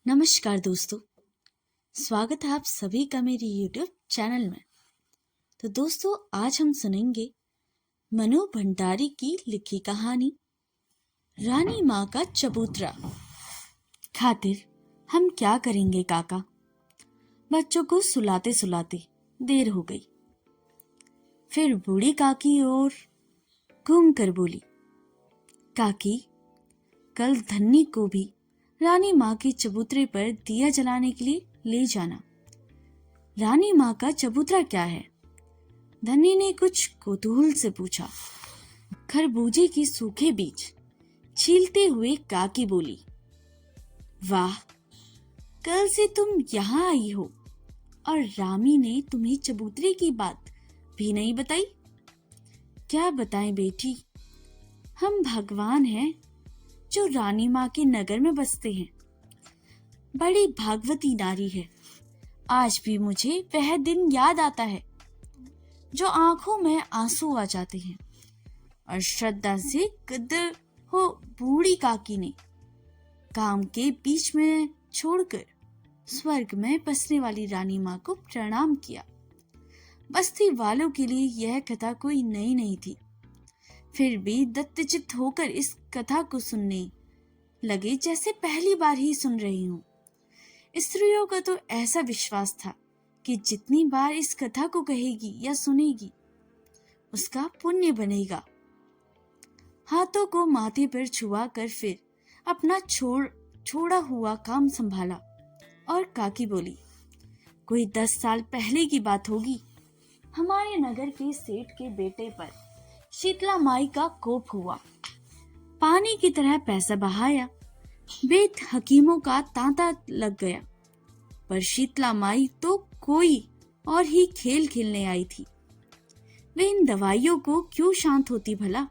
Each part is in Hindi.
नमस्कार दोस्तों, स्वागत है आप सभी का मेरे YouTube चैनल में। तो दोस्तों, आज हम सुनेंगे मनु भंडारी की लिखी कहानी रानी माँ का चबूतरा। खातिर हम क्या करेंगे काका। बच्चों को सुलाते सुलाते देर हो गई। फिर बूढ़ी काकी और घूम कर बोली, काकी, कल धन्नी को भी रानी माँ के चबूतरे पर दिया जलाने के लिए ले जाना। रानी माँ का चबूतरा क्या है? धनी ने कुछ कौतूहल से पूछा। खरबूजे के सूखे बीज छीलते हुए काकी बोली, वाह, कल से तुम यहाँ आई हो और रामी ने तुम्हें चबूतरे की बात भी नहीं बताई। क्या बताएं बेटी, हम भगवान हैं जो रानी माँ के नगर में बसते हैं। बड़ी भागवती नारी है। आज भी मुझे वह दिन याद आता है जो आंखों में आंसू आ जाते हैं। और श्रद्धा से कदर हो बूढ़ी काकी ने काम के बीच में छोड़कर स्वर्ग में बसने वाली रानी माँ को प्रणाम किया। बस्ती वालों के लिए यह कथा कोई नई नहीं थी। फिर भी दत्तचित्त होकर इस कथा को सुनने लगे जैसे पहली बार ही सुन रही हूँ। स्त्रियों का तो ऐसा विश्वास था कि जितनी बार इस कथा को कहेगी या सुनेगी उसका पुण्य बनेगा। हाथों को माथे पर छुआ कर फिर अपना छोड़ा हुआ काम संभाला और काकी बोली, कोई 10 साल पहले की बात होगी। हमारे नगर के सेठ के बेटे पर शीतला माई का कोप हुआ। पानी की तरह पैसा बहाया। वेद हकीमों का तांता लग गया, पर शीतला माई तो कोई और ही खेल खेलने आई थी। वे इन दवाइयों को क्यों शांत होती भला।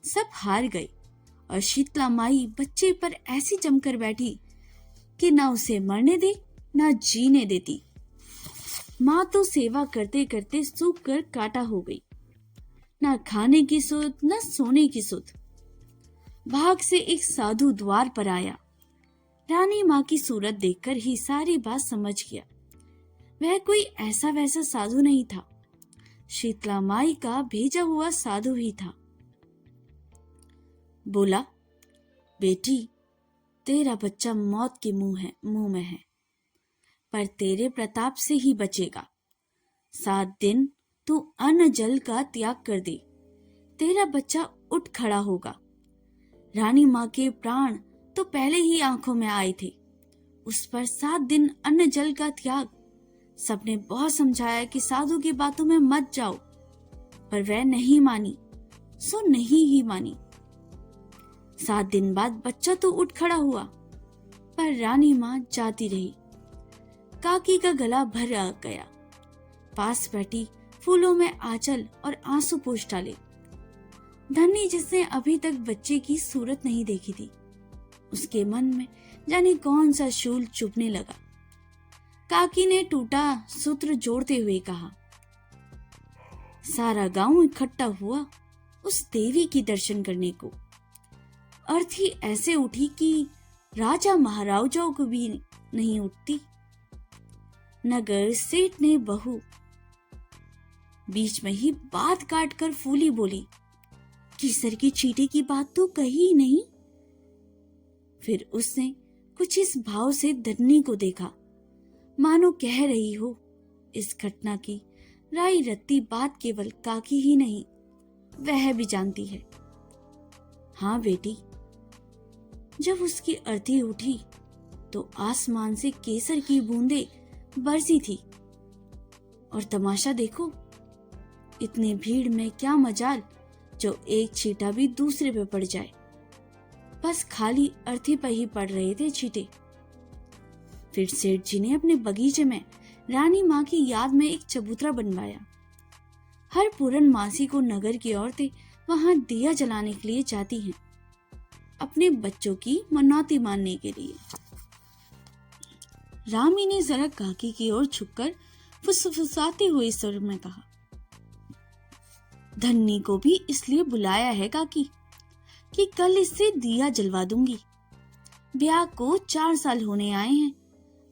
सब हार गए और शीतला माई बच्चे पर ऐसी जमकर बैठी कि ना उसे मरने दे ना जीने देती। माँ तो सेवा करते करते सूख कर काटा हो गई। ना खाने की सुध न सोने की सुध। भाग से एक साधु द्वार पर आया। रानी माँ की सूरत देखकर ही सारी बात समझ गया। वह कोई ऐसा वैसा साधु नहीं था, शीतला माई का भेजा हुआ साधु ही था। बोला, बेटी, तेरा बच्चा मौत के मुंह में है, पर तेरे प्रताप से ही बचेगा। 7 दिन तू अन्न जल का त्याग कर दे, तेरा बच्चा उठ खड़ा होगा। रानी माँ के प्राण तो पहले ही आंखों में आए थे, उस पर 7 दिन अन्न जल का त्याग। सबने बहुत समझाया कि साधु की बातों में मत जाओ, पर वह नहीं मानी, सो नहीं ही मानी। 7 दिन बाद बच्चा तो उठ खड़ा हुआ, पर रानी माँ जाती रही। काकी का गला भर आ गया। पास बैठी फूलों में आंचल और आंसू पोंछ डाले। धनी, जिसने अभी तक बच्चे की सूरत नहीं देखी थी, उसके मन में जाने कौन सा शूल चुभने लगा। काकी ने टूटा सूत्र जोड़ते हुए कहा, सारा गांव इकट्ठा हुआ उस देवी की दर्शन करने को। अर्थी ऐसे उठी कि राजा महाराजाओं को भी नहीं उठती। नगर सेठ ने बहू बीच में ही बात काट कर फूली बोली, केसर की चींटी की बात तो कही नहीं। फिर उसने कुछ इस भाव से धन्नी को देखा, मानो कह रही हो, इस घटना की राई रत्ती बात केवल काकी ही नहीं, वह भी जानती है। हाँ बेटी, जब उसकी अर्थी उठी तो आसमान से केसर की बूंदें बरसी थी। और तमाशा देखो, इतनी भीड़ में क्या मजाल जो एक छींटा भी दूसरे पे पड़ जाए। बस खाली अर्थी पर ही पड़ रहे थे छींटे। फिर सेठ जी ने अपने बगीचे में रानी माँ की याद में एक चबूतरा बनवाया। हर पूर्णमासी को नगर की औरतें वहां दिया जलाने के लिए जाती हैं, अपने बच्चों की मनौती मानने के लिए। रामी ने जरा काकी की ओर झुककर फुसफुसाते हुए स्वर में कहा, धन्नी को भी इसलिए बुलाया है काकी कि कल इससे दिया जलवा दूंगी। ब्याह को 4 साल होने आए हैं,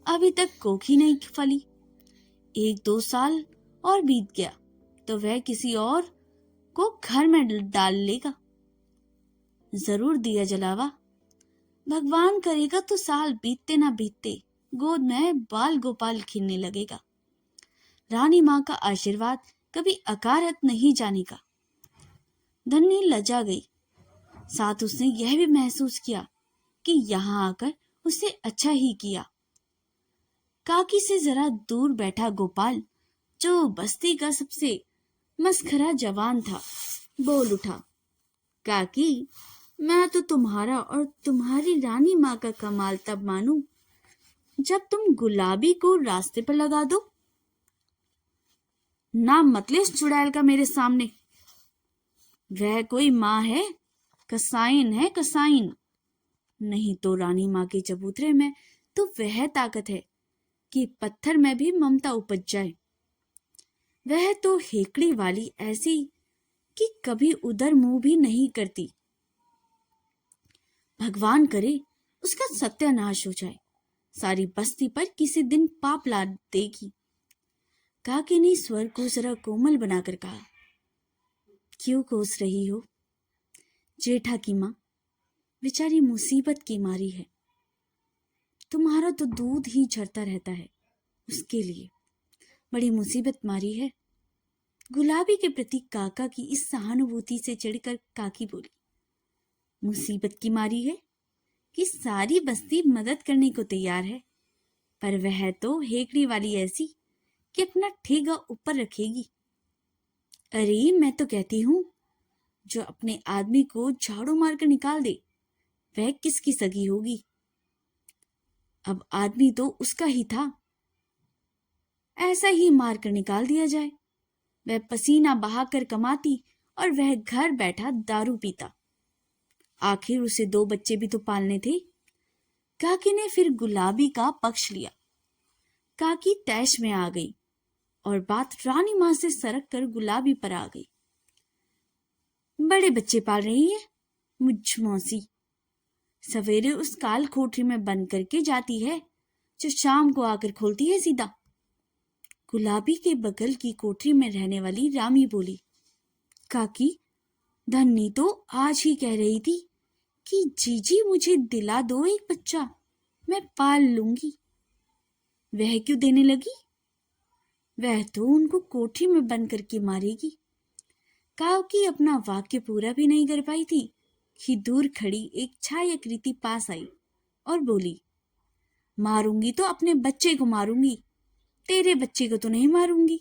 अभी तक कोखी नहीं फली। 1-2 साल और बीत गया तो वह किसी और को घर में डाल लेगा। जरूर दिया जलावा। भगवान करेगा तो साल बीतते ना बीतते गोद में बाल गोपाल खिलने लगेगा। रानी माँ का आशीर्वाद कभी अकारत नहीं जाने का। धन्नी लजा गई। साथ उसने यह भी महसूस किया कि यहाँ आकर उसे अच्छा ही किया। काकी से जरा दूर बैठा गोपाल, जो बस्ती का सबसे मस्खरा जवान था, बोल उठा, काकी, मैं तो तुम्हारा और तुम्हारी रानी माँ का कमाल तब मानूं जब तुम गुलाबी को रास्ते पर लगा दो। नाम मत ले इस चुड़ैल का मेरे सामने। वह कोई माँ है? कसाइन है, कसाइन। नहीं तो रानी माँ के चबूतरे में तो वह ताकत है कि पत्थर में भी ममता उपज जाए। वह तो हेकड़ी वाली ऐसी कि कभी उधर मुंह भी नहीं करती। भगवान करे उसका सत्यानाश हो जाए। सारी बस्ती पर किसी दिन पाप ला देगी। काकी ने स्वर को जरा कोमल बनाकर कहा, क्यों कोस रही हो? जेठा की माँ बेचारी मुसीबत की मारी है। तुम्हारा तो दूध ही झरता रहता है, उसके लिए बड़ी मुसीबत मारी है। गुलाबी के प्रति काका की इस सहानुभूति से चिढ़कर काकी बोली, मुसीबत की मारी है कि सारी बस्ती मदद करने को तैयार है, पर वह तो हेकड़ी वाली ऐसी कि अपना ठेगा ऊपर रखेगी। अरे मैं तो कहती हूँ, जो अपने आदमी को झाड़ू मारकर निकाल दे वह किसकी सगी होगी? अब आदमी तो उसका ही था, ऐसा ही मारकर निकाल दिया जाए। वह पसीना बहाकर कमाती और वह घर बैठा दारू पीता। आखिर उसे 2 बच्चे भी तो पालने थे। काकी ने फिर गुलाबी का पक्ष लिया। काकी तैश में आ गई और बात रानी माँ से सरक कर गुलाबी पर आ गई। बड़े बच्चे पाल रही है मुझ मौसी। सवेरे उस काल कोठरी में बंद करके जाती है, जो शाम को आकर खोलती है सीधा। गुलाबी के बगल की कोठरी में रहने वाली रामी बोली, काकी, धन्नी तो आज ही कह रही थी कि जीजी मुझे दिला दो एक बच्चा, मैं पाल लूंगी। वह क्यों देने लगी? वह तो उनको कोठरी में बंद करके मारेगी। काकी अपना वाक्य पूरा भी नहीं कर पाई थी कि दूर खड़ी एक छायाकृति पास आई और बोली, मारूंगी तो अपने बच्चे को मारूंगी, तेरे बच्चे को तो नहीं मारूंगी।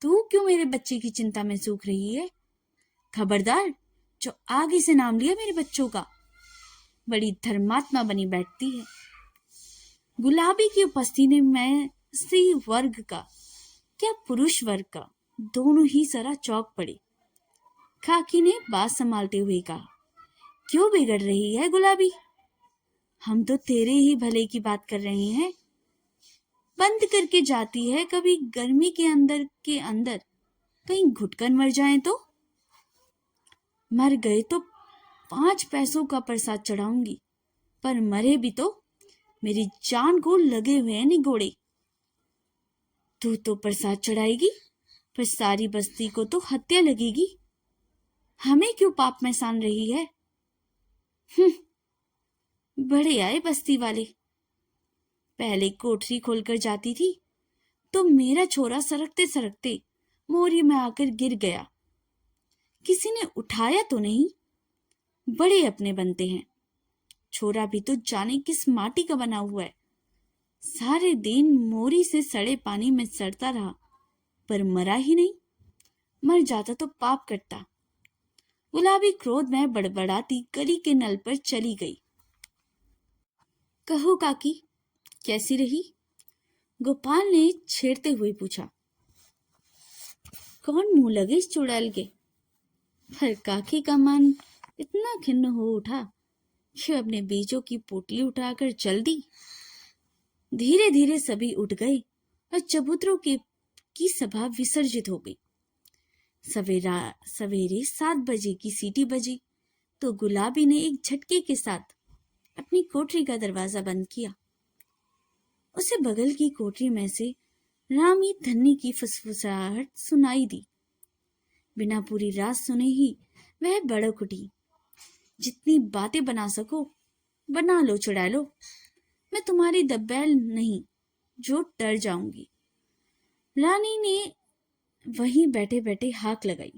तू क्यों मेरे बच्चे की चिंता में सूख रही है? खबरदार, जो आगे से नाम लिया मेरे बच्चों का। बड़ी धर्मात्मा बनी बैठती है। गुलाबी की उपस्थिति में स्त्री वर्ग का क्या पुरुष वर्ग का दोनों ही जरा चौंक पड़े। काकी ने बात संभालते हुए कहा, क्यों बिगड़ रही है गुलाबी? हम तो तेरे ही भले की बात कर रहे हैं। बंद करके जाती है, कभी गर्मी के अंदर कहीं घुटकर मर जाए तो? मर गए तो 5 पैसों का प्रसाद चढ़ाऊंगी, पर मरे भी तो मेरी जान को लगे हुए हैं निगोड़े। तू तो प्रसाद चढ़ाएगी, पर सारी बस्ती को तो हत्या लगेगी। हमें क्यों पाप में सान रही है? बड़े आए बस्ती वाले। पहले कोठरी खोलकर जाती थी तो मेरा छोरा सरकते सरकते मोरी में आकर गिर गया। किसी ने उठाया तो नहीं। बड़े अपने बनते हैं। छोरा भी तो जाने किस माटी का बना हुआ है। सारे दिन मोरी से सड़े पानी में सड़ता रहा, पर मरा ही नहीं। मर जाता तो पाप करता। गुलाबी क्रोध में बड़बड़ाती गली के नल पर चली गई। कहो काकी, कैसी रही? गोपाल ने छेड़ते हुए पूछा। कौन मुंह लगे इस चुड़ैल के? पर काकी का मन इतना खिन्न हो उठा कि अपने बीजों की पोटली उठाकर चल दी। धीरे धीरे सभी उठ गए और चबूतरों की सभा विसर्जित हो गई। सवेरे 7 बजे की सीटी बजी तो गुलाबी ने एक झटके के साथ अपनी कोठरी का दरवाजा बंद किया। उसे बगल की कोठरी में से रामी धन्नी की फुसफुसाहट सुनाई दी। बिना पूरी रात सुने ही वह बड़क उठी। जितनी बातें बना सको बना लो, चुड़ा लो, मैं तुम्हारी दबैल नहीं जो डर जाऊंगी। रानी ने वहीं बैठे बैठे हाक लगाई,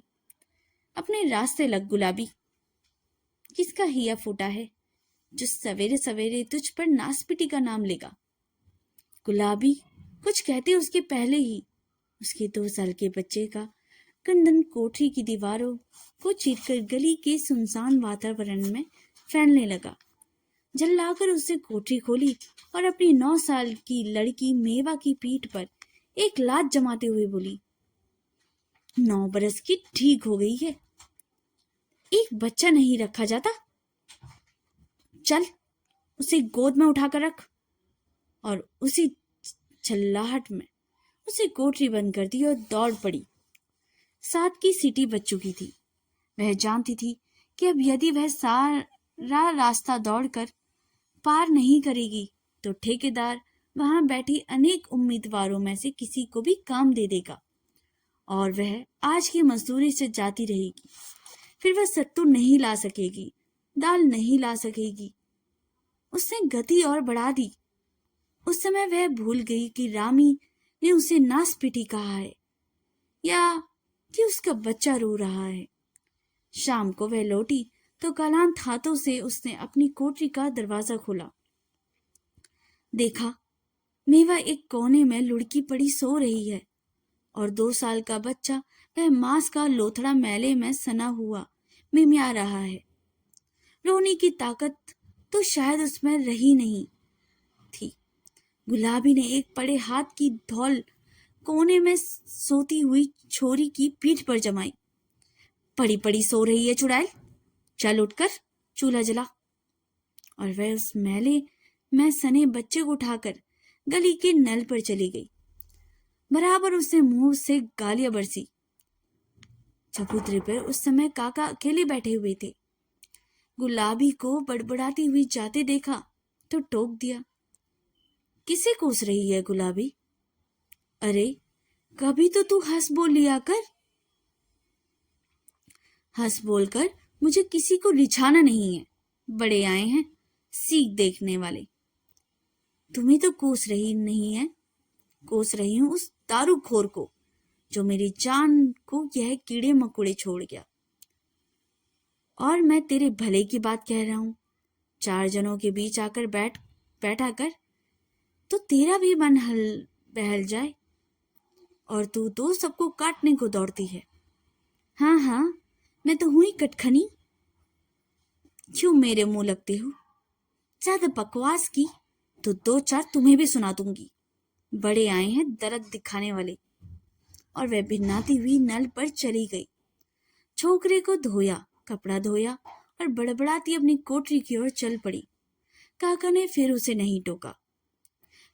अपने रास्ते लग गुलाबी। किसका हिया फूटा है जो सवेरे सवेरे तुझ पर नासपिटी का नाम लेगा। गुलाबी कुछ कहते उसके पहले ही उसके 2 साल के बच्चे का क्रंदन कोठरी की दीवारों को चीरकर गली के सुनसान वातावरण में फैलने लगा। झल्लाकर उसने कोठरी खोली और अपनी 9 साल की लड़की मेवा की पीठ पर एक लात जमाते हुए बोली, 9 बरस की ठीक हो गई है, एक बच्चा नहीं रखा जाता। चल उसे गोद में उठाकर रख। और उसी झल्लाहट में उसे कोठरी बंद कर दी और दौड़ पड़ी। 7 की सीटी बज चुकी थी। वह जानती थी कि अब यदि वह सारा रास्ता दौड़कर पार नहीं करेगी तो ठेकेदार वहां बैठी अनेक उम्मीदवारों में से किसी को भी काम दे देगा और वह आज की मजदूरी से जाती रहेगी। फिर वह सत्तू नहीं ला सकेगी, दाल नहीं ला सकेगी। उसने गति और बढ़ा दी। उस समय वह भूल गई कि रामी ने उसे नासपिटी कहा है या कि उसका बच्चा रो रहा है। शाम को वह लौटी तो क्लांत हाथों से उसने अपनी कोठरी का दरवाजा खोला। देखा, मेवा एक कोने में लुढ़की पड़ी सो रही है और 2 साल का बच्चा वह मांस का लोथड़ा मैले में सना हुआ मिमिया रहा है। रोने की ताकत तो शायद उसमें रही नहीं थी। गुलाबी ने एक पड़े हाथ की धौल कोने में सोती हुई छोरी की पीठ पर जमाई। पड़ी पड़ी सो रही है चुड़ैल, चल उठकर चूल्हा जला। और वह उस मैले में सने बच्चे को उठाकर गली के नल पर चली गई। बराबर उसने मुंह से गालियां बरसी। चबूतरे पर उस समय काका अकेले बैठे हुए थे। गुलाबी को बड़बड़ाती हुई जाते देखा तो टोक दिया, किसे कोस रही है गुलाबी? अरे कभी तो तू हंस बोल लिया कर। हंस बोलकर मुझे किसी को रिझाना नहीं है। बड़े आए हैं सीख देखने वाले। तुम्हें तो कोस रही नहीं है, कोस रही हूं उस दारूखोर को जो मेरी जान को यह कीड़े मकोड़े छोड़ गया। और मैं तेरे भले की बात कह रहा हूं। 4 जनों के बीच आकर बैठा कर तो तेरा भी मन बहल जाए। और तू तो सबको काटने को दौड़ती है। हाँ हाँ, मैं तो हुई कटखनी। क्यों मेरे मुंह लगते हो? ज्यादा बकवास की तो 2-4 तुम्हें भी सुना दूंगी। बड़े आए हैं दर्द दिखाने वाले। और वह भिन्नाती हुई नल पर चली गई। छोकरे को धोया, कपड़ा धोया और बड़बड़ाती अपनी कोठरी की ओर चल पड़ी। काका ने फिर उसे नहीं टोका।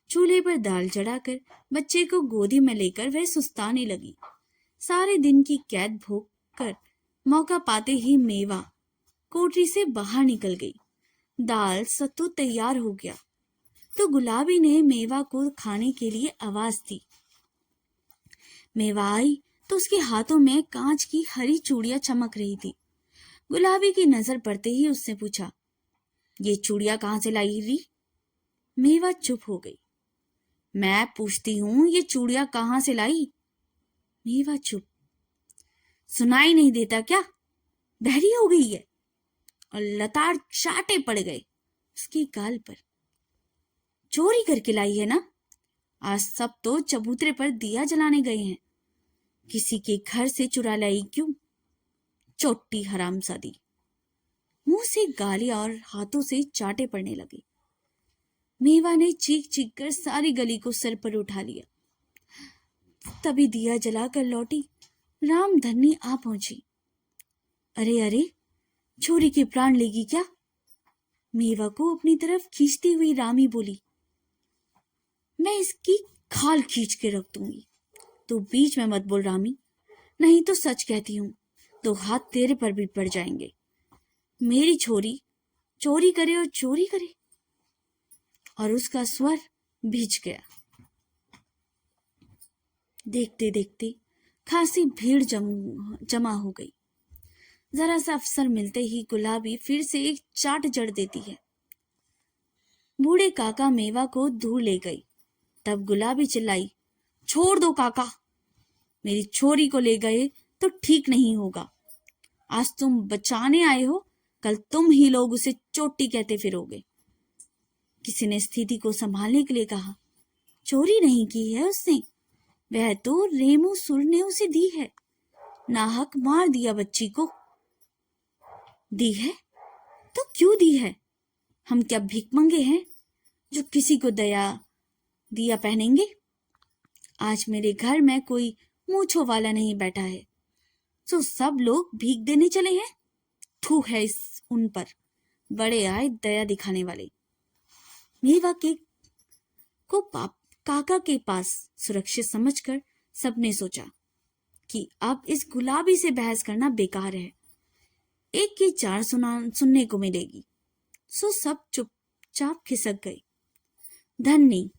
चूल्हे पर दाल चढ़ाकर बच्चे को गोदी में लेकर वह सुस्ताने लगी। सारे दिन की कैद भोग कर मौका पाते ही मेवा कोठरी से बाहर निकल गई। दाल सत्तू तैयार हो गया तो गुलाबी ने मेवा को खाने के लिए आवाज दी। मेवा आई तो उसके हाथों में कांच की हरी चूड़ियां चमक रही थी। गुलाबी की नजर पड़ते ही उसने पूछा, ये चूड़ियां कहां से लाई री? मेवा चुप हो गई। मैं पूछती हूं ये चूड़ियां कहां से लाई? मेवा चुप। सुनाई नहीं देता क्या? बहरी हो गई है। और लताड़ चाटे पड़ गए उसके गाल पर। चोरी करके लाई है ना? आज सब तो चबूतरे पर दिया जलाने गए हैं। किसी के घर से चुरा लाई क्यों? चोटी हरामजादी। मुंह से गालियां और हाथों से चाटे पड़ने लगे। मेवा ने चीख चीख कर सारी गली को सर पर उठा लिया। तभी दिया जलाकर लौटी रामधनी आ पहुंची। अरे अरे, छोरी के प्राण लेगी क्या? मेवा को अपनी तरफ खींचती हुई रामी बोली, मैं इसकी खाल खींच के रख दूंगी। तू बीच में मत बोल रामी, नहीं तो सच कहती हूं तो हाथ तेरे पर भी पड़ जाएंगे। मेरी छोरी चोरी करे और चोरी करे। और उसका स्वर भिज गया। देखते देखते खासी भीड़ जमा हो गई। जरा सा अवसर मिलते ही गुलाबी फिर से एक चाट जड़ देती है। बूढ़े काका मेवा को दूर ले गई। तब गुलाबी चिल्लाई, छोड़ दो काका, मेरी छोरी को ले गए तो ठीक नहीं होगा। आज तुम बचाने आए हो, कल तुम ही लोग उसे चोटी कहते फिरोगे। किसी ने स्थिति को संभालने के लिए कहा, चोरी नहीं की है उसने, वह तो रेमू सुर ने उसे दी है। नाहक मार दिया बच्ची को। दी है तो क्यों दी है? हम क्या भिखमंगे हैं जो किसी को दिया पहनेंगे? आज मेरे घर में कोई मूंछों वाला नहीं बैठा है, तो सब लोग भीख देने चले हैं। थू है उन पर, बड़े आए दया दिखाने वाले। मेवा के को काका के पास सुरक्षित समझकर सबने सोचा कि अब इस गुलाबी से बहस करना बेकार है, एक की चार सुनने को मिलेगी। सो सब चुपचाप खिसक गए। धन्नी,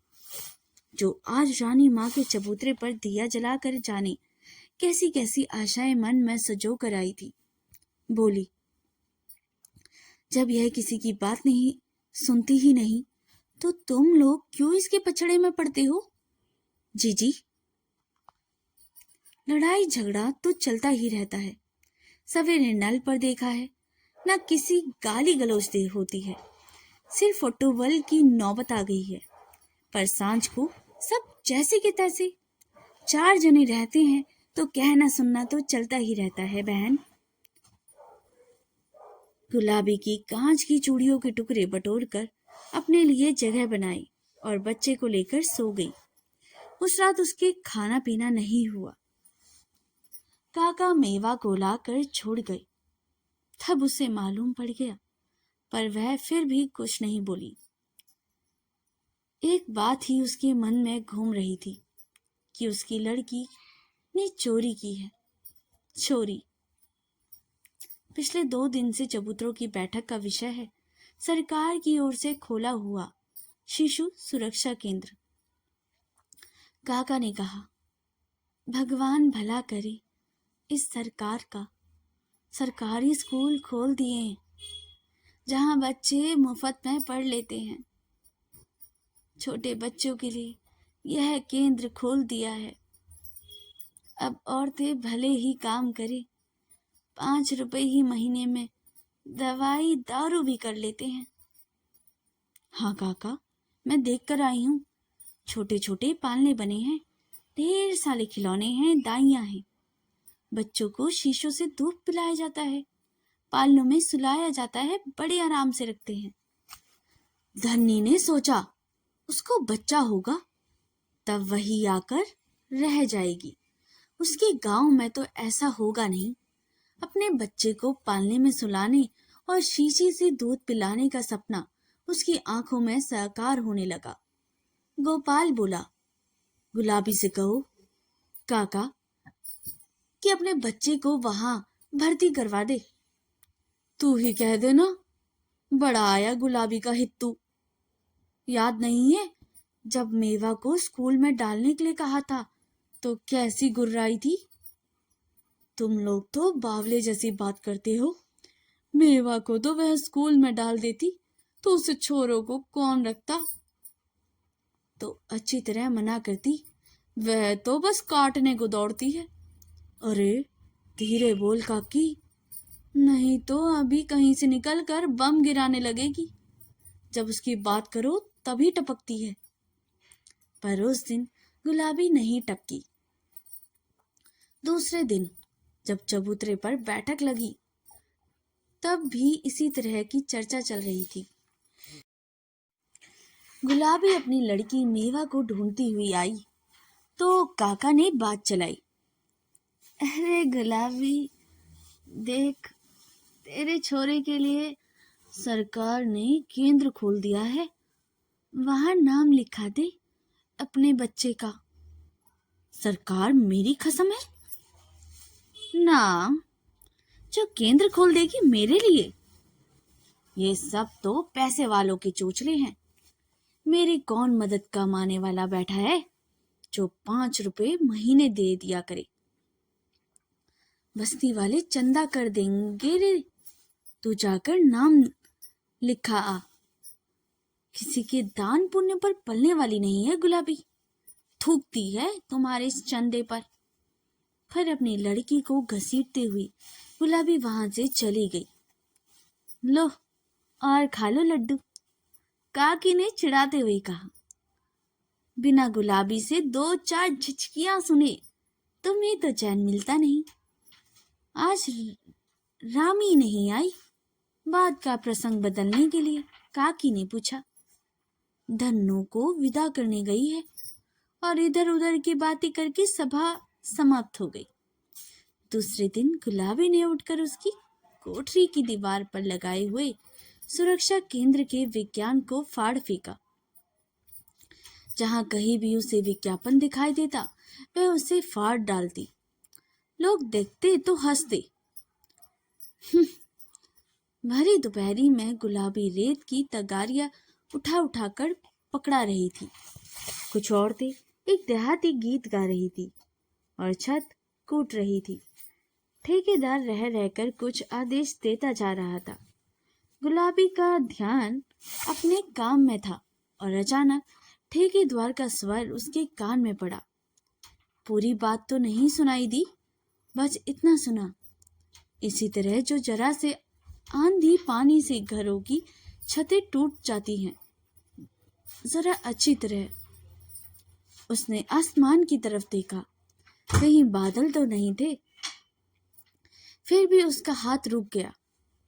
जो आज रानी माँ के चबूतरे पर दिया जलाकर जाने कैसी कैसी आशाएं मन में सजो कर आई थी, बोली, जब यह किसी की बात नहीं सुनती ही नहीं, तो तुम लोग क्यों इसके पछड़े में पड़ते हो? जीजी, लड़ाई झगड़ा तो चलता ही रहता है। सवेरे नल पर देखा है, न किसी गाली गलौज होती है, सिर्फ ऑटोवल की नौबत आ गई है। पर सांझ को सब जैसे के तैसे, चार जने रहते हैं तो कहना सुनना तो चलता ही रहता है बहन। गुलाबी की कांच की चूड़ियों के टुकड़े बटोरकर अपने लिए जगह बनाई और बच्चे को लेकर सो गई। उस रात उसके खाना पीना नहीं हुआ। काका मेवा को लाकर छोड़ गए। तब उसे मालूम पड़ गया, पर वह फिर भी कुछ नहीं बोली। एक बात ही उसके मन में घूम रही थी कि उसकी लड़की ने चोरी की है। चोरी पिछले 2 दिन से चबूतरों की बैठक का विषय है सरकार की ओर से खोला हुआ शिशु सुरक्षा केंद्र। काका ने कहा, भगवान भला करे, इस सरकार का सरकारी स्कूल खोल दिए हैं जहां बच्चे मुफ्त में पढ़ लेते हैं। छोटे बच्चों के लिए यह केंद्र खोल दिया है। अब औरतें भले ही काम करें, 5 रुपए ही महीने में दवाई दारू भी कर लेते हैं। हाँ काका, मैं देख कर आई हूँ, छोटे छोटे पालने बने हैं, ढेर सारे खिलौने हैं, दाइयां हैं। बच्चों को शीशों से दूध पिलाया जाता है, पालनों में सुलाया जाता है, बड़े आराम से रखते हैं। धन्नी ने सोचा, उसको बच्चा होगा तब वही आकर रह जाएगी। उसके गांव में तो ऐसा होगा नहीं। अपने बच्चे को पालने में सुलाने और शीशी से दूध पिलाने का सपना उसकी आंखों में साकार होने लगा। गोपाल बोला, गुलाबी से कहो काका कि अपने बच्चे को वहां भर्ती करवा दे। तू ही कह देना, बड़ा आया गुलाबी का हित्तू। याद नहीं है जब मेवा को स्कूल में डालने के लिए कहा था तो कैसी गुर्राई थी? तुम लोग तो बावले जैसी बात करते हो। मेवा को तो वह स्कूल में डाल देती तो उस छोरों को कौन रखता? तो अच्छी तरह मना करती, वह तो बस काटने को दौड़ती है। अरे धीरे बोल काकी, नहीं तो अभी कहीं से निकल कर बम गिराने लगेगी। जब उसकी बात करो तभी टपकती है। पर उस दिन गुलाबी नहीं टपकी। दूसरे दिन जब चबूतरे पर बैठक लगी तब भी इसी तरह की चर्चा चल रही थी। गुलाबी अपनी लड़की मेवा को ढूंढती हुई आई तो काका ने बात चलाई। अरे गुलाबी, देख, तेरे छोरे के लिए सरकार ने केंद्र खोल दिया है, वहां नाम लिखा दे अपने बच्चे का। सरकार मेरी कसम है? नाम जो केंद्र खोल देगी मेरे लिए? ये सब तो पैसे वालों के चोचले हैं। मेरी कौन मदद कमाने वाला बैठा है जो 5 रुपए महीने दे दिया करे। बस्ती वाले चंदा कर देंगे रे, तू जाकर नाम लिखा आ। किसी के दान पुण्य पर पलने वाली नहीं है गुलाबी, थूकती है तुम्हारे इस चंदे पर। फिर अपनी लड़की को घसीटते हुए गुलाबी वहां से चली गई। लो और खा लो लड्डू, काकी ने चिढ़ाते हुए कहा। बिना गुलाबी से 2-4 झिझकियां सुने तुम्हें तो चैन मिलता नहीं। आज रामी नहीं आई बात का प्रसंग बदलने के लिए? काकी ने पूछा। धन्नो को विदा करने गई है। और इधर उधर की बातें करके सभा समाप्त हो गई। दूसरे दिन गुलाबी ने उठकर उसकी कोठरी की दीवार पर लगाए हुए सुरक्षा केंद्र के विज्ञान को फाड़ फेंका। जहां कहीं भी उसे विज्ञापन दिखाई देता वह उसे फाड़ डालती। लोग देखते तो हंसते। भरी दोपहरी में गुलाबी रेत की तगारियां उठा उठाकर पकड़ा रही थी। कुछ औरतें एक देहाती गीत गा रही थी और छत कूट रही थी। ठेकेदार रह रहकर कुछ आदेश देता जा रहा था। गुलाबी का ध्यान अपने काम में था और अचानक ठेकेदार का स्वर उसके कान में पड़ा। पूरी बात तो नहीं सुनाई दी, बस इतना सुना। इसी तरह जो जरा से आंधी पानी से घरों की छतें टूट जाती हैं, जरा अच्छी तरह। उसने आसमान की तरफ देखा, कहीं बादल तो नहीं थे। फिर भी उसका हाथ रुक गया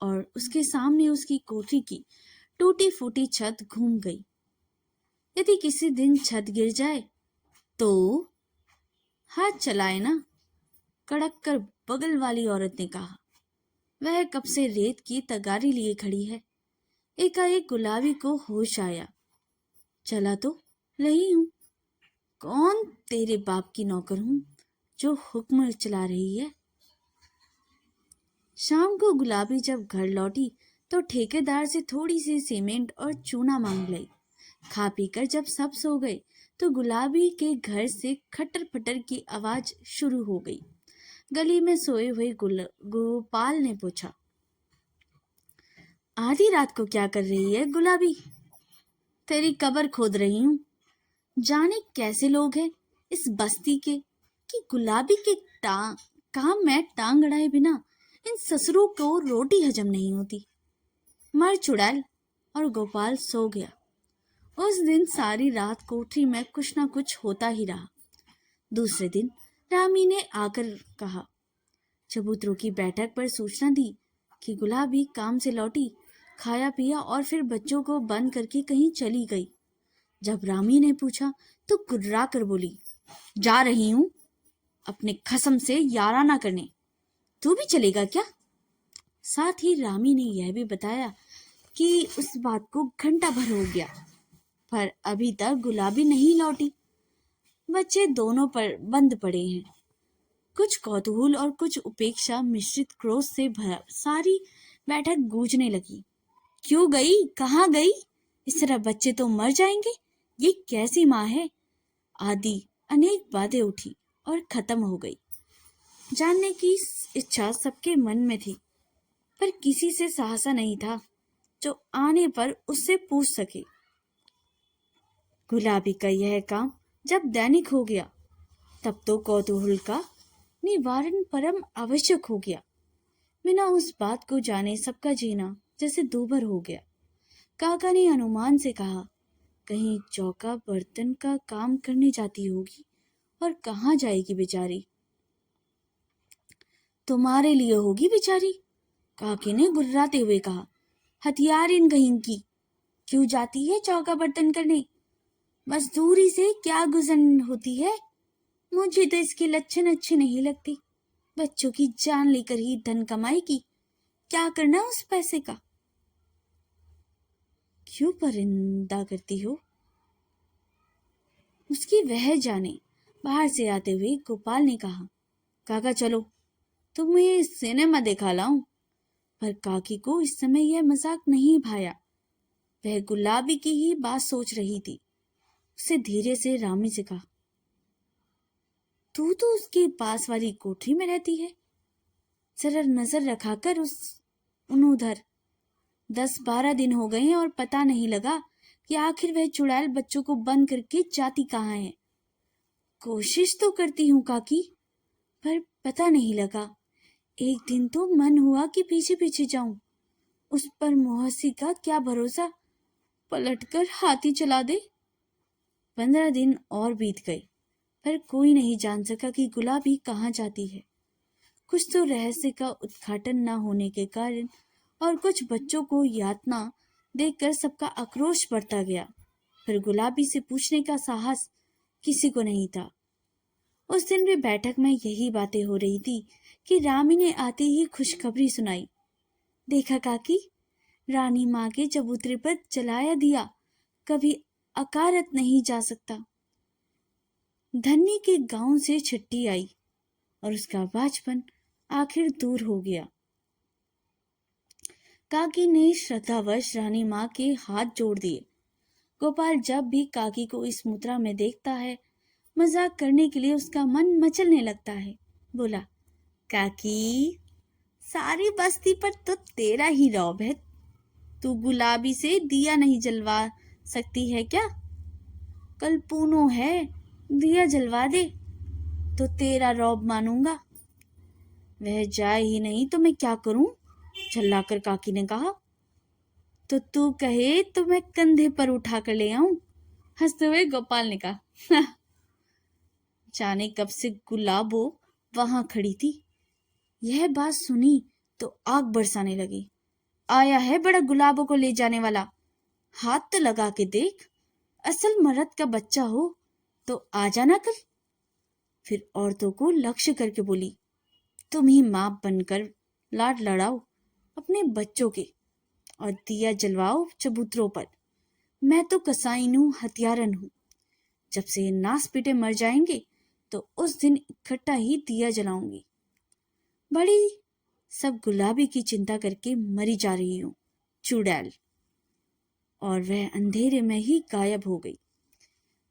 और उसके सामने उसकी कोठरी की टूटी फूटी छत घूम गई। यदि किसी दिन छत गिर जाए तो हाथ चलाए ना, कड़क कर बगल वाली औरत ने कहा। वह कब से रेत की तगारी लिए खड़ी है। एकाएक गुलाबी को होश आया। चला तो रही हूं, कौन तेरे बाप की नौकर हूं जो हुक्म चला रही है। शाम को गुलाबी जब घर लौटी तो ठेकेदार से थोड़ी सी सीमेंट और चूना मांग लाई। खा पीकर जब सब सो गए तो गुलाबी के घर से खटर फटर की आवाज शुरू हो गई। गली में सोए हुए गोपाल ने पूछा, आधी रात को क्या कर रही है गुलाबी? तेरी कब्र खोद रही हूं। जाने कैसे लोग हैं इस बस्ती के कि गुलाबी के काम में टांग अड़ाए बिना इन ससुरों को रोटी हजम नहीं होती। मर चुड़ैल। और गोपाल सो गया। उस दिन सारी रात कोठरी में कुछ ना कुछ होता ही रहा। दूसरे दिन रामी ने आकर कहा, चबूतरों की बैठक पर सूचना दी कि गुलाबी काम से लौटी, खाया पिया और फिर बच्चों को बंद करके कहीं चली गई। जब रामी ने पूछा तो गुर्रा कर बोली, जा रही हूं अपने खसम से याराना करने। तू भी चलेगा क्या? साथ ही रामी ने यह भी बताया कि उस बात को घंटा भर हो गया पर अभी तक गुलाबी नहीं लौटी। बच्चे दोनों पर बंद पड़े हैं। कुछ कौतूहल और कुछ उपेक्षा मिश्रित क्रोध से भरा सारी बैठक गूंजने लगी। क्यों गई? कहाँ गई? इस तरह बच्चे तो मर जाएंगे। ये कैसी माँ है? आदि अनेक बातें उठी और खत्म हो गई। जानने की इच्छा सबके मन में थी पर किसी से साहसा नहीं था जो आने पर उससे पूछ सके। गुलाबी का यह काम जब दैनिक हो गया तब तो कौतूहल का निवारण परम आवश्यक हो गया। बिना उस बात को जाने सबका जीना जैसे दूभर हो गया। काका ने अनुमान से कहा, कहीं चौका बर्तन का काम करने जाती होगी और कहाँ जाएगी बेचारी? तुम्हारे लिए होगी बेचारी, काके ने गुर्राते हुए कहा। हथियार इन कहीं की, क्यों जाती है चौका बर्तन करने? बस दूरी से क्या गुजरन होती है। मुझे तो इसके लक्षण अच्छे नहीं लगते। बच्चों की जान लेकर ही धन कमाएगी, क्या करना उस पैसे का? क्यों परिंदा करती हो? उसकी वह जाने। बाहर से आते हुए गोपाल ने कहा, काका चलो तुम्हें सिनेमा दिखा लाऊं। पर काकी को इस समय यह मजाक नहीं भाया। वह गुलाबी की ही बात सोच रही थी। उसे धीरे से रामी से कहा, तू तो उसके पास वाली कोठरी में रहती है, जरा नजर रखाकर उधर 10-12 दिन हो गए हैं और पता नहीं लगा कि आखिर वह चुड़ैल बच्चों को बंद करके जाती कहाँ है। कोशिश तो करती हूँ काकी, पर पता नहीं लगा। एक दिन तो मन हुआ कि पीछे पीछे जाऊं, उस पर मुहस्सी का क्या भरोसा, पलटकर हाथी चला दे। 15 दिन और बीत गए, पर कोई नहीं जान सका कि गुलाबी कहाँ जाती है। कुछ तो रहस्य का उद्घाटन न होने के कारण और कुछ बच्चों को यातना देखकर सबका आक्रोश बढ़ता गया, पर गुलाबी से पूछने का साहस किसी को नहीं था। उस दिन भी बैठक में यही बातें हो रही थी कि रामी ने आते ही खुशखबरी सुनाई। देखा काकी, रानी माँ के चबूतरे पर जलाया दिया कभी अकारत नहीं जा सकता। धन्नी के गांव से चिट्ठी आई और उसका बाचपन आखिर दूर हो गया। काकी ने श्रद्धावश रानी माँ के हाथ जोड़ दिए। गोपाल जब भी काकी को इस मुद्रा में देखता है, मजाक करने के लिए उसका मन मचलने लगता है। बोला, काकी, सारी बस्ती पर तो तेरा ही रौब है। तू गुलाबी से दिया नहीं जलवा सकती है क्या? कल पूनो है, दिया जलवा दे तो तेरा रौब मानूंगा। वह जाए ही नहीं तो मैं क्या करूं? झल्लाकर काकी ने कहा। तो तू कहे तो मैं कंधे पर उठा कर ले आऊं? हंसते हुए गोपाल ने कहा। जाने कब से गुलाबो वहां खड़ी थी। यह बात सुनी तो आग बरसाने लगी। आया है बड़ा गुलाबों को ले जाने वाला, हाथ तो लगा के देख, असल मर्द का बच्चा हो तो आ जाना कल। फिर औरतों को लक्ष्य करके बोली, तुम ही मां बनकर लाड लड़ाओ अपने बच्चों के और दिया जलवाओ चबूतरों पर। मैं तो कसाईन हूं, हथियारन हूं। जब से ये नास पीटे मर जाएंगे तो उस दिन इकट्ठा ही दिया जलाऊंगी। बड़ी सब गुलाबी की चिंता करके मरी जा रही हूं, चुड़ैल। और वह अंधेरे में ही गायब हो गई।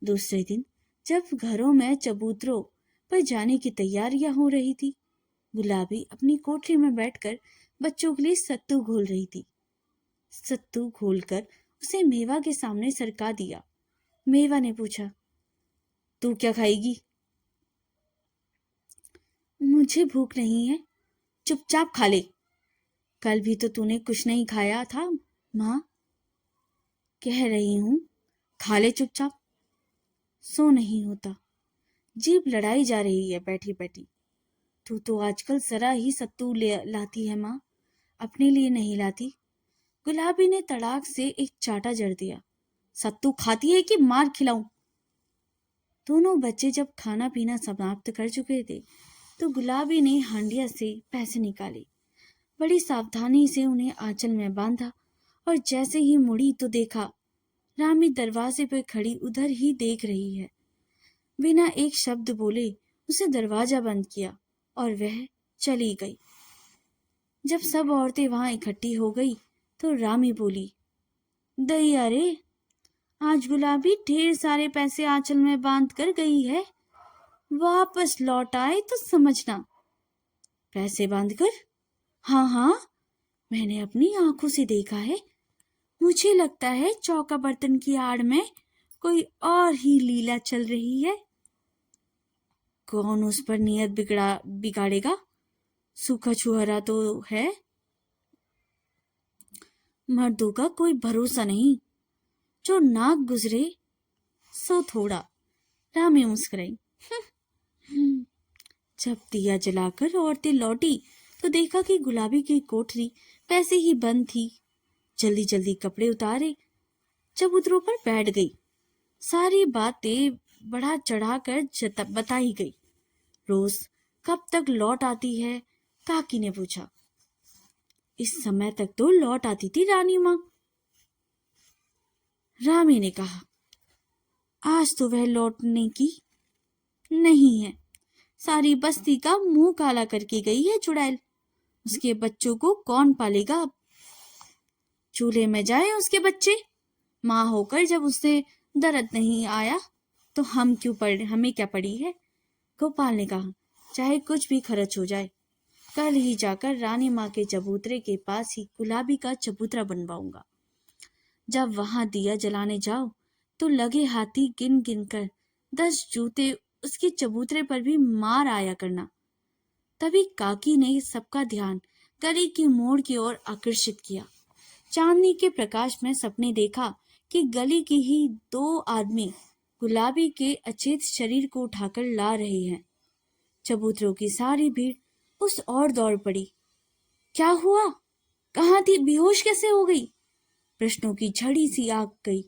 दूसरे दिन जब घरों में चबूतरों पर जाने की तैयारियां हो रही थी, गुलाबी अपनी कोठरी में बैठकर बच्चों के लिए सत्तू घोल रही थी। सत्तू घोलकर उसे मेवा के सामने सरका दिया। मेवा ने पूछा, तू क्या खाएगी? मुझे भूख नहीं है, चुपचाप खा ले। कल भी तो तूने कुछ नहीं खाया था माँ। कह रही हूं, खा ले चुपचाप। सो नहीं होता, जीभ लड़ाई जा रही है बैठी बैठी। तू तो आजकल जरा ही सत्तू लाती है माँ, अपने लिए नहीं लाती। गुलाबी ने तड़ाक से एक चाटा जड़ दिया। सत्तू खाती है कि मार खिलाऊं? दोनों बच्चे जब खाना पीना समाप्त कर चुके थे तो गुलाबी ने हांडिया से पैसे निकाले। बड़ी सावधानी से उन्हें आंचल में बांधा और जैसे ही मुड़ी तो देखा रामी दरवाजे पर खड़ी उधर ही देख रही है। बिना एक शब्द बोले उसे दरवाजा बंद किया और वह चली गई। जब सब औरतें वहां इकट्ठी हो गई तो रामी बोली, दैया रे, आज गुलाबी ढेर सारे पैसे आंचल में बांध कर गई है। वापस लौट आए तो समझना। पैसे बांध कर? हाँ हाँ, मैंने अपनी आंखों से देखा है। मुझे लगता है चौका बर्तन की आड़ में कोई और ही लीला चल रही है। कौन उस पर नियत बिगाड़ेगा? सूखा छुहरा तो है। मर्दों का कोई भरोसा नहीं, जो नाक गुजरे सो थोड़ा। रामी मुस्कुराई। जब दिया जलाकर औरतें लौटी तो देखा कि गुलाबी की कोठरी वैसे ही बंद थी। जल्दी जल्दी कपड़े उतारे, चबूतरों पर बैठ गई। सारी बातें बढ़ा चढ़ाकर बताई गई। रोज कब तक लौट आती है? काकी ने पूछा। इस समय तक तो लौट आती थी रानी माँ। रामी ने कहा, आज तो वह लौटने की नहीं है। सारी बस्ती का मुंह काला करके गई है चुड़ैल। उसके बच्चों को कौन पालेगा अब? चूल्हे में जाए उसके बच्चे। माँ होकर जब उसे दर्द नहीं आया तो हमें क्या पड़ी है? गोपाल ने कहा, चाहे कुछ भी खर्च हो जाए, कल ही जाकर रानी माँ के चबूतरे के पास ही गुलाबी का चबूतरा बनवाऊंगा। जब वहां दिया जलाने जाओ तो लगे हाथी गिन गिन कर 10 जूते उसके चबूतरे पर भी मार आया करना। तभी काकी ने सबका ध्यान गली की मोड़ की ओर आकर्षित किया। चांदनी के प्रकाश में सबने देखा कि गली की ही 2 आदमी गुलाबी के अचेत शरीर को उठाकर ला रहे हैं। चबूतरों की सारी भीड़ उस ओर दौड़ पड़ी। क्या हुआ? कहाँ थी? बेहोश कैसे हो गई? प्रश्नों की झड़ी सी आग गई।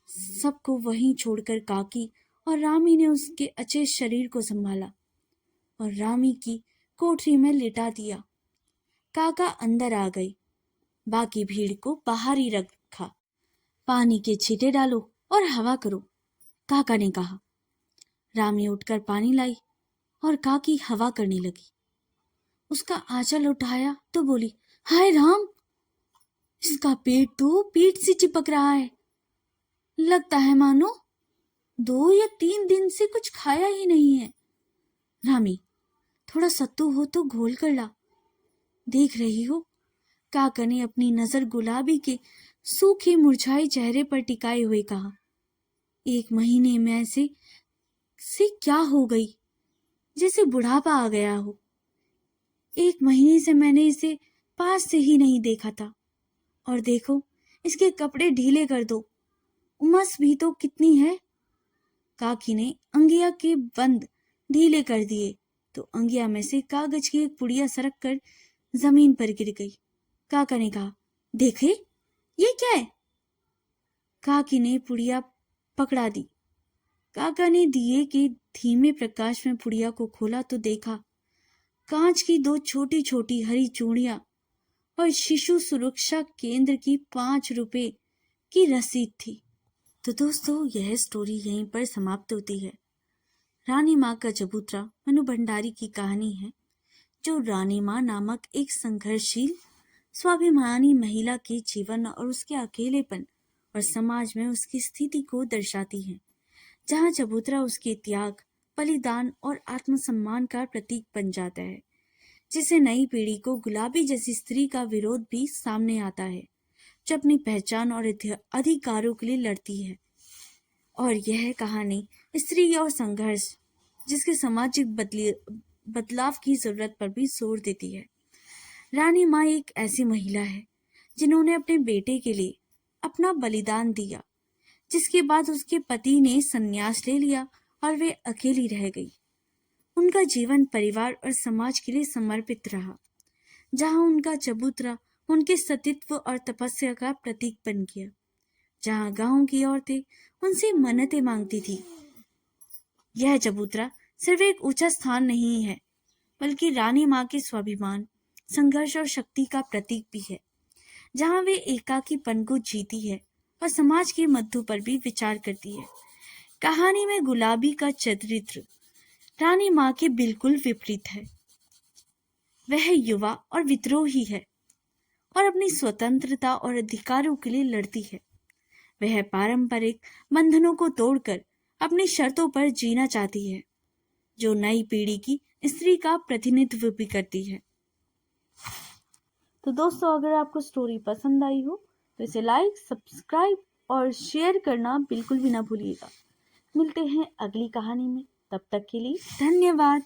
सबको वहीं छोड़कर काकी और रामी ने उसके अचेत शरीर को संभाला और रामी की कोठरी में लिटा दिया। काका अंदर आ गई। बाकी भीड़ को बाहर ही रखा। पानी के छींटे डालो और हवा करो, काका ने कहा। रामी उठकर पानी लाई और काकी हवा करने लगी। उसका आंचल उठाया तो बोली, हाय राम, इसका पेट तो पीठ से चिपक रहा है। लगता है मानो 2 या 3 दिन से कुछ खाया ही नहीं है। रामी, थोड़ा सत्तू हो तो घोल कर ला। देख रही हो, काका ने अपनी नजर गुलाबी के सूखे मुरझाए चेहरे पर टिकाए हुए कहा। 1 महीने में से क्या हो गई? जैसे बुढ़ापा आ गया हो। 1 महीने से मैंने इसे पास से ही नहीं देखा था। और देखो, इसके कपड़े ढीले कर दो, उमस भी तो कितनी है। काकी ने अंगिया के बंद ढीले कर दिए तो अंगिया में से कागज की एक पुड़िया सरक कर जमीन पर गिर गई। काका ने कहा, देखे ये क्या है? काकी ने पुड़िया पकड़ा दी। काका ने दिए के धीमे प्रकाश में पुड़िया को खोला तो देखा कांच की 2 छोटी छोटी हरी चूड़ियां और शिशु सुरक्षा केंद्र की 5 रुपए की रसीद थी। तो दोस्तों, यह स्टोरी यहीं पर समाप्त होती है। रानी माँ का चबूतरा मनु भंडारी की कहानी है, जो रानी माँ नामक एक संघर्षशील स्वाभिमानी महिला के जीवन और उसके अकेलेपन और समाज में उसकी स्थिति को दर्शाती है। जहाँ चबूतरा उसके त्याग, बलिदान और आत्मसम्मान का प्रतीक बन जाता है, जिसे नई पीढ़ी को गुलाबी जैसी स्त्री का विरोध भी सामने आता है, जो अपनी पहचान और अधिकारों के लिए लड़ती है। और यह कहानी स्त्री और संघर्ष, जिसके सामाजिक बदलाव की जरूरत पर भी जोर देती है। रानी माँ एक ऐसी महिला है जिन्होंने अपने बेटे के लिए अपना बलिदान दिया, जिसके बाद उसके पति ने संन्यास ले लिया और वे अकेली रह गई। उनका जीवन परिवार और समाज के लिए समर्पित रहा, जहां उनका चबूतरा उनके सतीत्व और तपस्या का प्रतीक बन गया, जहां गांव की औरतें उनसे मन्नतें मांगती थी। यह चबूतरा सिर्फ एक ऊंचा स्थान नहीं है, बल्कि रानी माँ के स्वाभिमान, संघर्ष और शक्ति का प्रतीक भी है, जहां वे एकाकीपन को जीती है और समाज के मुद्दों पर भी विचार करती है। कहानी में गुलाबी का चरित्र रानी माँ के बिल्कुल विपरीत है। वह युवा और विद्रोही है और अपनी स्वतंत्रता और अधिकारों के लिए लड़ती है। वह पारंपरिक बंधनों को तोड़कर अपनी शर्तों पर जीना चाहती है, जो नई पीढ़ी की स्त्री का प्रतिनिधित्व भी करती है। तो दोस्तों, अगर आपको स्टोरी पसंद आई हो तो इसे लाइक, सब्सक्राइब और शेयर करना बिल्कुल भी ना भूलिएगा। मिलते हैं अगली कहानी में, तब तक के लिए धन्यवाद।